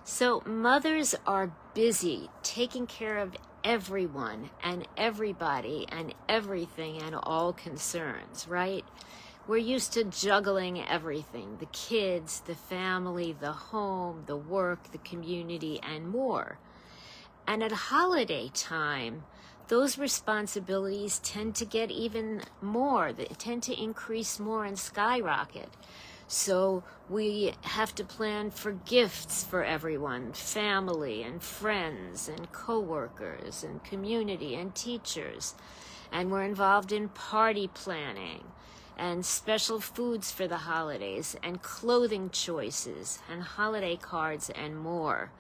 So mothers are busy taking care of everyone and everybody and everything and all concerns, right? We're used to juggling everything, the kids, the family, the home, the work, the community, and more. And at holiday time, those responsibilities tend to get even more. They tend to increase more and skyrocket. So we have to plan for gifts for everyone, family and friends and coworkers and community and teachers. And we're involved in party planning and special foods for the holidays and clothing choices and holiday cards and more.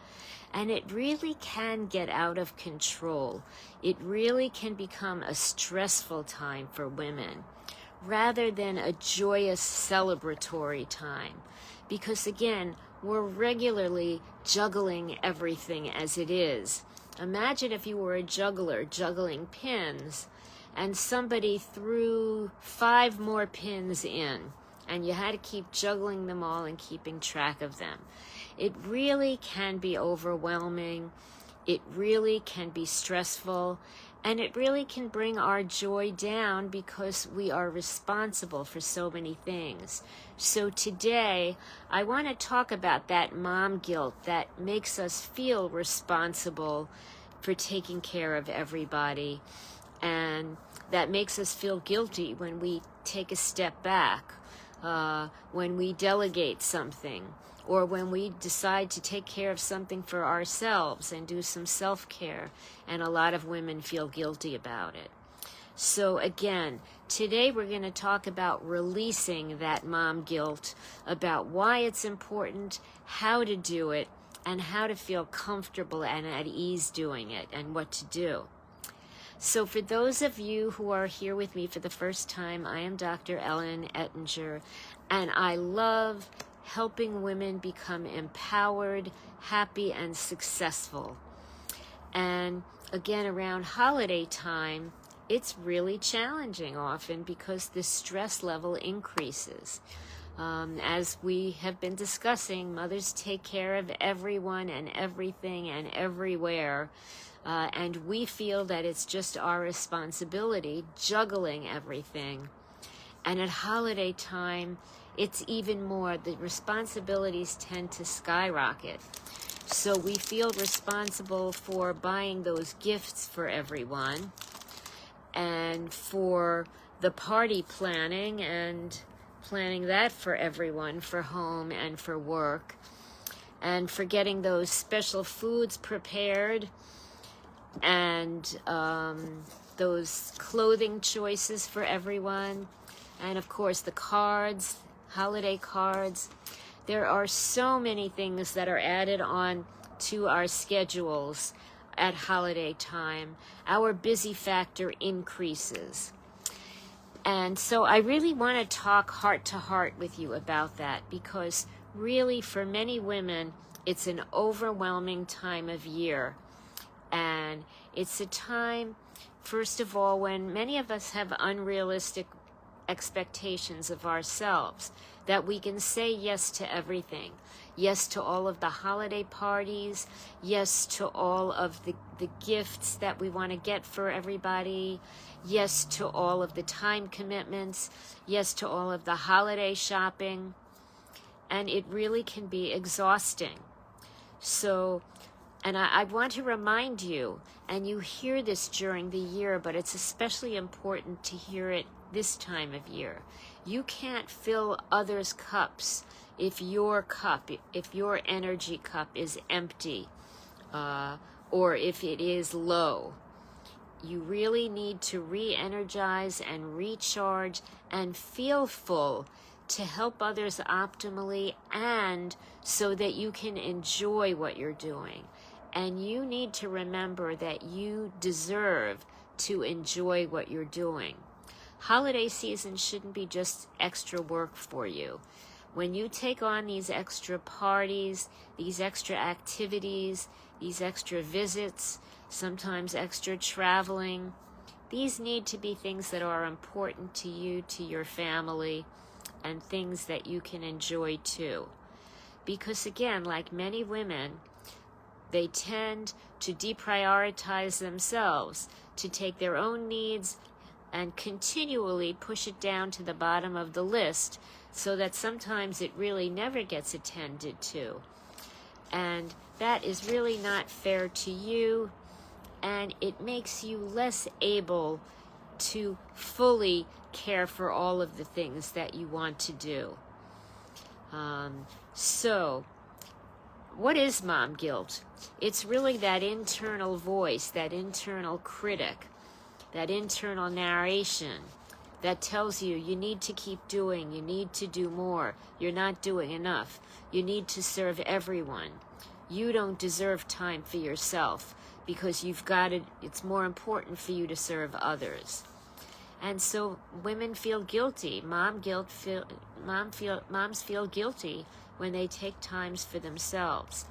And it really can get out of control. It really can become a stressful time for women, rather than a joyous celebratory time. Because again, we're regularly juggling everything as it is. Imagine if you were a juggler juggling pins and somebody threw 5 more pins in and you had to keep juggling them all and keeping track of them. It really can be overwhelming. It really can be stressful. And it really can bring our joy down because we are responsible for so many things. So today, I want to talk about that mom guilt that makes us feel responsible for taking care of everybody, and that makes us feel guilty when we take a step back, when we delegate something, or when we decide to take care of something for ourselves and do some self-care, and a lot of women feel guilty about it. So again, today we're going to talk about releasing that mom guilt, about why it's important, how to do it, and how to feel comfortable and at ease doing it, and what to do. So for those of you who are here with me for the first time, I am Dr. Ellen Ettinger, and I love helping women become empowered, happy, and successful. And again, around holiday time, it's really challenging often because the stress level increases. As we have been discussing, mothers take care of everyone and everything and everywhere. And we feel that it's just our responsibility juggling everything. And at holiday time, it's even more. The responsibilities tend to skyrocket. So we feel responsible for buying those gifts for everyone, and for the party planning and planning that for everyone, for home and for work, and for getting those special foods prepared, and those clothing choices for everyone, and of course the cards, holiday cards. There are so many things that are added on to our schedules at holiday time. Our busy factor increases. And so I really want to talk heart to heart with you about that, because really for many women, it's an overwhelming time of year. And it's a time, first of all, when many of us have unrealistic expectations of ourselves, that we can say yes to everything. Yes to all of the holiday parties, yes to all of the gifts that we want to get for everybody, yes to all of the time commitments, yes to all of the holiday shopping, and it really can be exhausting. So, and I want to remind you, and you hear this during the year, but it's especially important to hear it this time of year. You can't fill others' cups if your energy cup is empty, or if it is low. You really need to re-energize and recharge and feel full to help others optimally, and so that you can enjoy what you're doing. And you need to remember that you deserve to enjoy what you're doing. Holiday season shouldn't be just extra work for you. When you take on these extra parties, these extra activities, these extra visits, sometimes extra traveling, these need to be things that are important to you, to your family, and things that you can enjoy too. Because again, like many women, They tend to deprioritize themselves, to take their own needs and continually push it down to the bottom of the list, so that sometimes it really never gets attended to. And that is really not fair to you, and it makes you less able to fully care for all of the things that you want to do. So, what is mom guilt? It's really that internal voice, that internal critic, that internal narration that tells you you need to keep doing, you need to do more, you're not doing enough, you need to serve everyone. You don't deserve time for yourself because you've got it, it's more important for you to serve others. And so women feel guilty. Moms feel guilty when they take times for themselves.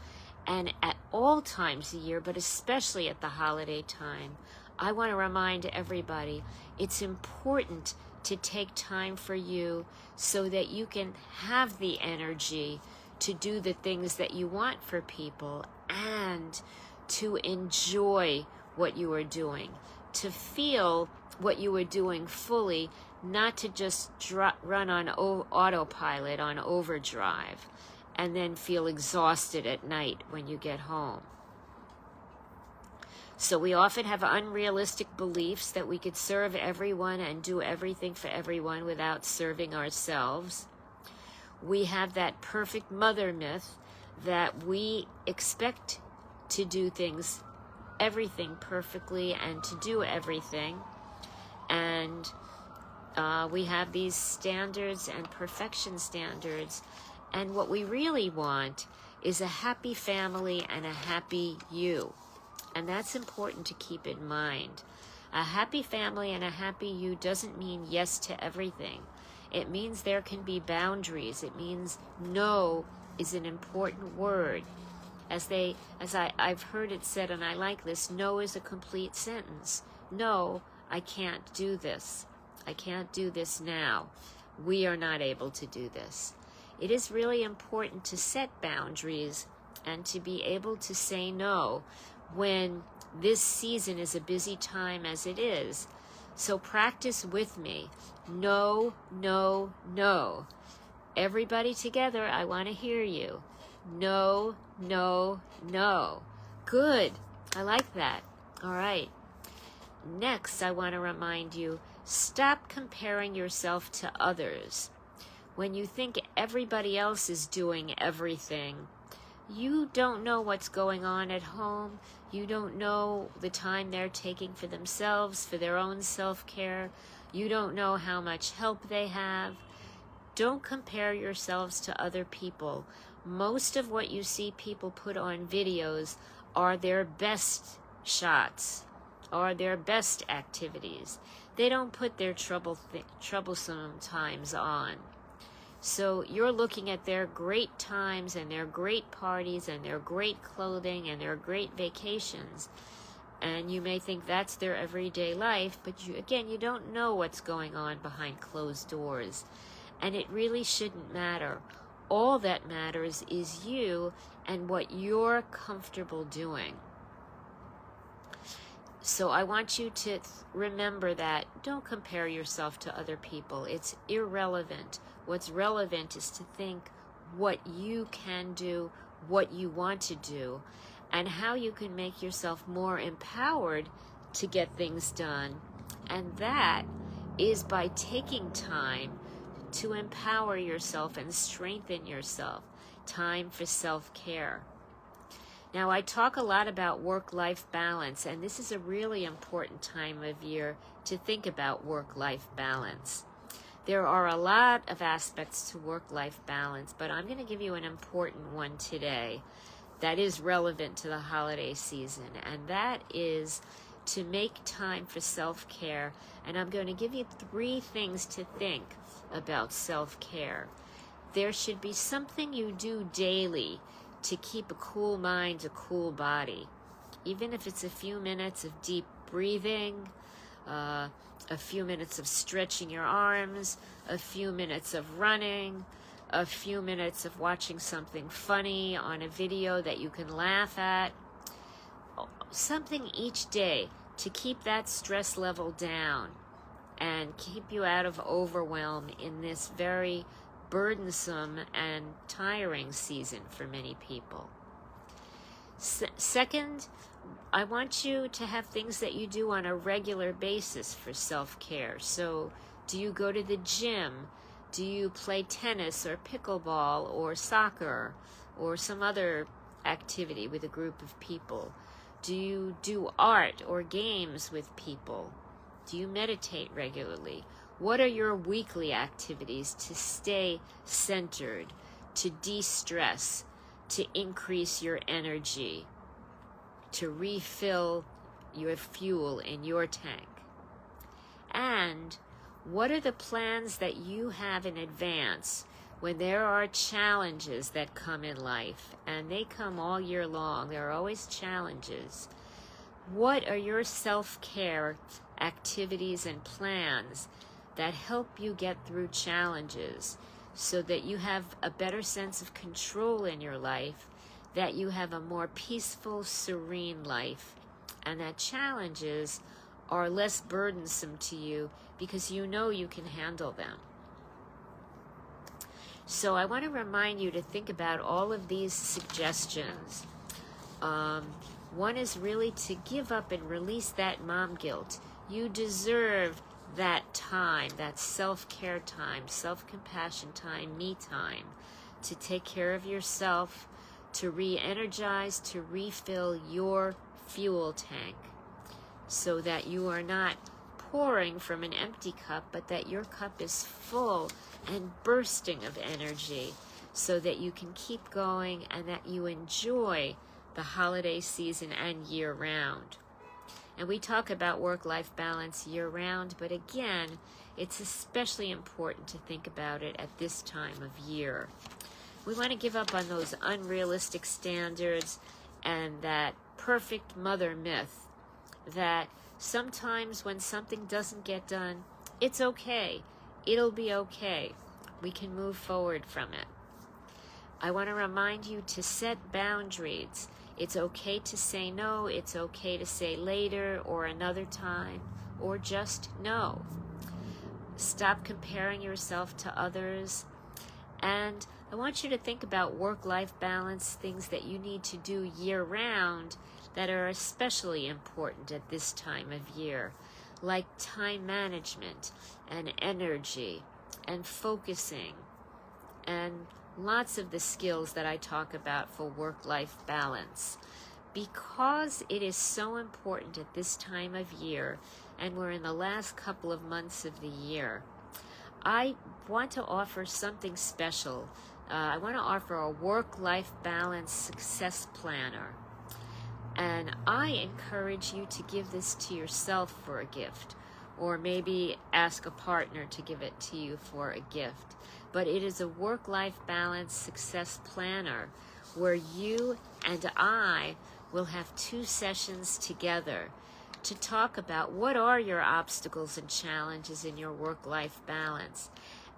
And at all times a year, but especially at the holiday time, I want to remind everybody it's important to take time for you so that you can have the energy to do the things that you want for people and to enjoy what you are doing, to feel what you are doing fully, not to just run on autopilot, on overdrive, and then feel exhausted at night when you get home. So we often have unrealistic beliefs that we could serve everyone and do everything for everyone without serving ourselves. We have that perfect mother myth that we expect to do everything perfectly and to do everything. And we have these standards and perfection standards. And what we really want is a happy family and a happy you. And that's important to keep in mind. A happy family and a happy you doesn't mean yes to everything. It means there can be boundaries. It means no is an important word. I've heard it said, and I like this, no is a complete sentence. No, I can't do this. I can't do this now. We are not able to do this. It is really important to set boundaries and to be able to say no when this season is a busy time as it is. So practice with me. No, no, no. Everybody together, I want to hear you. No, no, no. Good. I like that. All right. Next, I want to remind you, stop comparing yourself to others. When you think everybody else is doing everything, you don't know what's going on at home. You don't know the time they're taking for themselves, for their own self-care. You don't know how much help they have. Don't compare yourselves to other people. Most of what you see people put on videos are their best shots, are their best activities. They don't put their troublesome times on. So you're looking at their great times and their great parties and their great clothing and their great vacations. And you may think that's their everyday life, but you don't know what's going on behind closed doors. And it really shouldn't matter. All that matters is you and what you're comfortable doing. So I want you to remember that. Don't compare yourself to other people. It's irrelevant. What's relevant is to think what you can do, what you want to do, and how you can make yourself more empowered to get things done. And that is by taking time to empower yourself and strengthen yourself. Time for self-care. Now, I talk a lot about work-life balance, and this is a really important time of year to think about work-life balance. There are a lot of aspects to work-life balance, but I'm going to give you an important one today that is relevant to the holiday season, and that is to make time for self-care. And I'm going to give you 3 things to think about self-care. There should be something you do daily to keep a cool mind, a cool body. Even if it's a few minutes of deep breathing, a few minutes of stretching your arms, a few minutes of running, a few minutes of watching something funny on a video that you can laugh at. something each day to keep that stress level down and keep you out of overwhelm in this very burdensome and tiring season for many people. Second, I want you to have things that you do on a regular basis for self-care. So, do you go to the gym? Do you play tennis or pickleball or soccer or some other activity with a group of people? Do you do art or games with people? Do you meditate regularly? What are your weekly activities to stay centered, to de-stress, to increase your energy, to refill your fuel in your tank? And what are the plans that you have in advance when there are challenges that come in life? And they come all year long. There are always challenges. What are your self-care activities and plans that help you get through challenges so that you have a better sense of control in your life, that you have a more peaceful, serene life, and that challenges are less burdensome to you because you know you can handle them? So I want to remind you to think about all of these suggestions. One is really to give up and release that mom guilt. You deserve that time, that self-care time, self-compassion time, me time, to take care of yourself, to re-energize, to refill your fuel tank so that you are not pouring from an empty cup, but that your cup is full and bursting of energy so that you can keep going and that you enjoy the holiday season and year-round. And we talk about work-life balance year-round, but again, it's especially important to think about it at this time of year. We want to give up on those unrealistic standards and that perfect mother myth that sometimes when something doesn't get done, it's okay. It'll be okay. We can move forward from it. I want to remind you to set boundaries. It's okay to say no. It's okay to say later or another time or just no. Stop comparing yourself to others. And I want you to think about work-life balance, things that you need to do year-round that are especially important at this time of year, like time management and energy and focusing and lots of the skills that I talk about for work-life balance. Because it is so important at this time of year, and we're in the last couple of months of the year, I want to offer something special. I want to offer a work-life balance success planner. And I encourage you to give this to yourself for a gift, or maybe ask a partner to give it to you for a gift. But it is a work-life balance success planner where you and I will have 2 sessions together to talk about what are your obstacles and challenges in your work-life balance.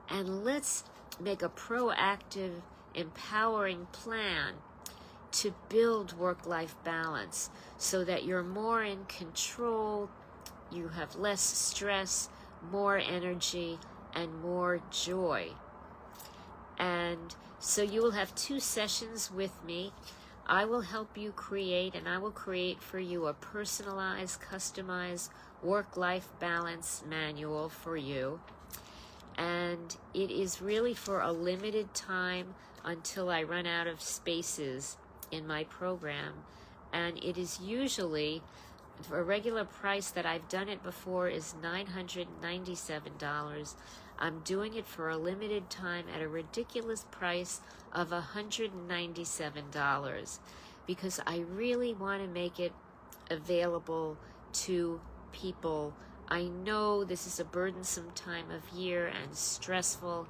And let's make a proactive, empowering plan to build work-life balance so that you're more in control, you have less stress, more energy, and more joy. And so you will have 2 sessions with me. I will help you create, and I will create for you a personalized, customized work-life balance manual for you. And it is really for a limited time until I run out of spaces in my program. And it is usually, for a regular price that I've done it before is $997. I'm doing it for a limited time at a ridiculous price of $197 because I really want to make it available to people. I know this is a burdensome time of year and stressful,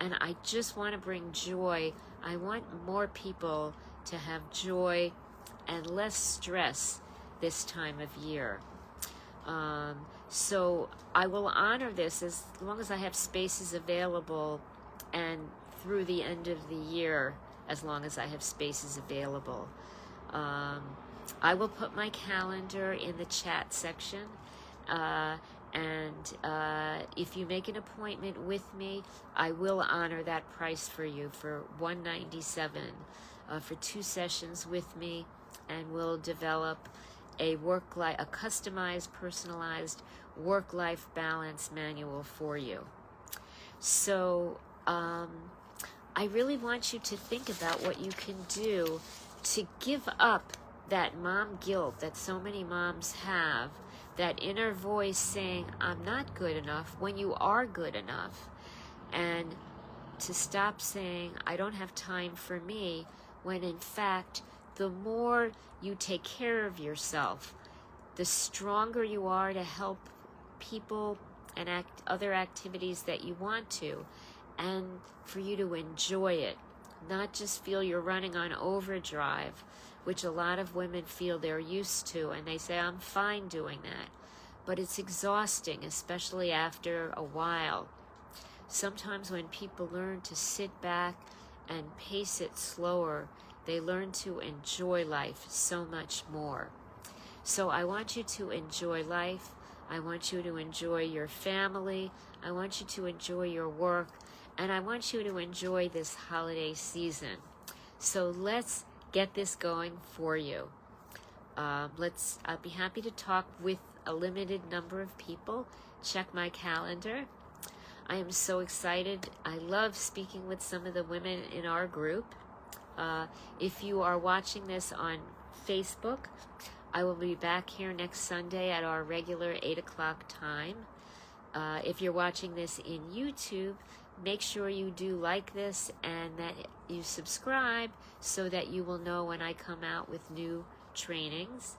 and I just want to bring joy. I want more people to have joy and less stress this time of year. So I will honor this as long as I have spaces available, and through the end of the year as long as I have spaces available. I will put my calendar in the chat section. And if you make an appointment with me, I will honor that price for you for $197 for 2 sessions with me, and we'll develop a customized, personalized work-life balance manual for you. So I really want you to think about what you can do to give up that mom guilt that so many moms have, that inner voice saying, I'm not good enough, when you are good enough. And to stop saying, I don't have time for me, when in fact, the more you take care of yourself, the stronger you are to help people and other activities that you want to, and for you to enjoy it, not just feel you're running on overdrive, which a lot of women feel they're used to, and they say, I'm fine doing that. But it's exhausting, especially after a while. Sometimes when people learn to sit back and pace it slower, they learn to enjoy life so much more. So I want you to enjoy life. I want you to enjoy your family. I want you to enjoy your work. And I want you to enjoy this holiday season. So let's get this going for you. I'll be happy to talk with a limited number of people. Check my calendar. I am so excited. I love speaking with some of the women in our group. If you are watching this on Facebook, I will be back here next Sunday at our regular 8 o'clock time. If you're watching this in YouTube, make sure you do like this and that you subscribe so that you will know when I come out with new trainings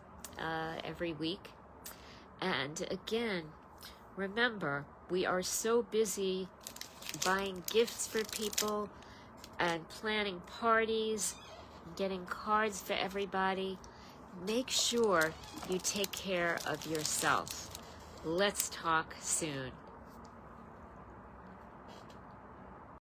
every week. And again, remember, we are so busy buying gifts for people and planning parties, getting cards for everybody. Make sure you take care of yourself. Let's talk soon.